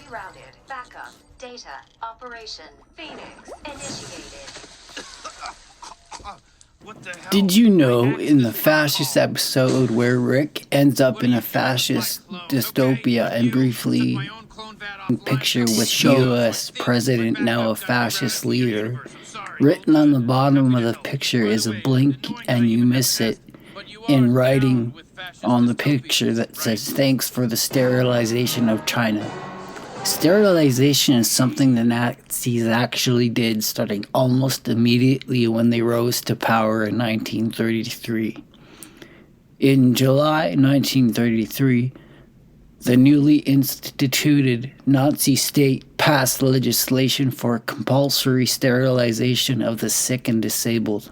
Routed. Backup. Data. Operation. Phoenix. Initiated. What the hell? Did you know in the Fascist episode where Rick ends up in a fascist dystopia and briefly picture with US president, now a fascist leader, written on the bottom of the picture is a blink and you miss it in writing on the picture that says, "Thanks for the sterilization of China." Sterilization is something the Nazis actually did starting almost immediately when they rose to power in 1933. In July 1933, the newly instituted Nazi state passed legislation for compulsory sterilization of the sick and disabled.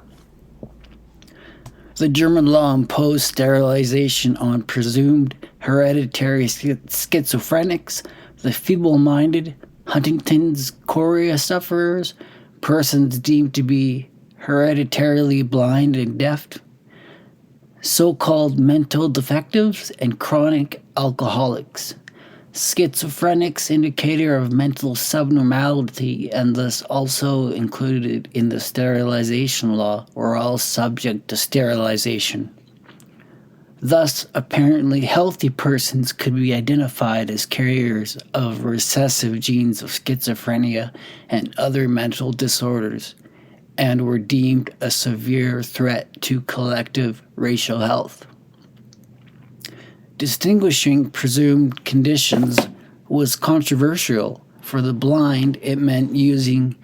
The German law imposed sterilization on presumed hereditary schizophrenics, the feeble-minded, Huntington's chorea sufferers, persons deemed to be hereditarily blind and deaf, so-called mental defectives, and chronic alcoholics. Schizophrenics, indicator of mental subnormality and thus also included in the sterilization law, were all subject to sterilization. Thus, apparently healthy persons could be identified as carriers of recessive genes of schizophrenia and other mental disorders, and were deemed a severe threat to collective racial health. Distinguishing presumed conditions was controversial. For the blind, it meant using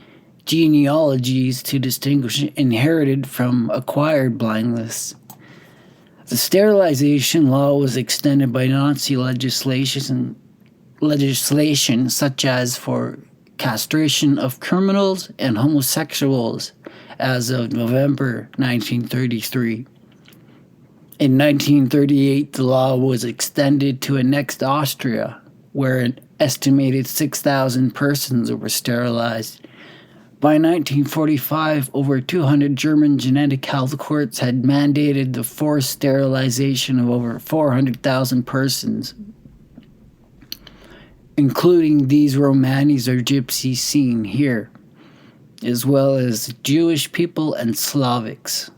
genealogies to distinguish inherited from acquired blindness. The sterilization law was extended by Nazi legislation such as for castration of criminals and homosexuals as of November 1933. In 1938, the law was extended to annex Austria, where an estimated 6,000 persons were sterilized. By 1945, over 200 German genetic health courts had mandated the forced sterilization of over 400,000 persons, including these Romanis or gypsies seen here, as well as Jewish people and Slavics.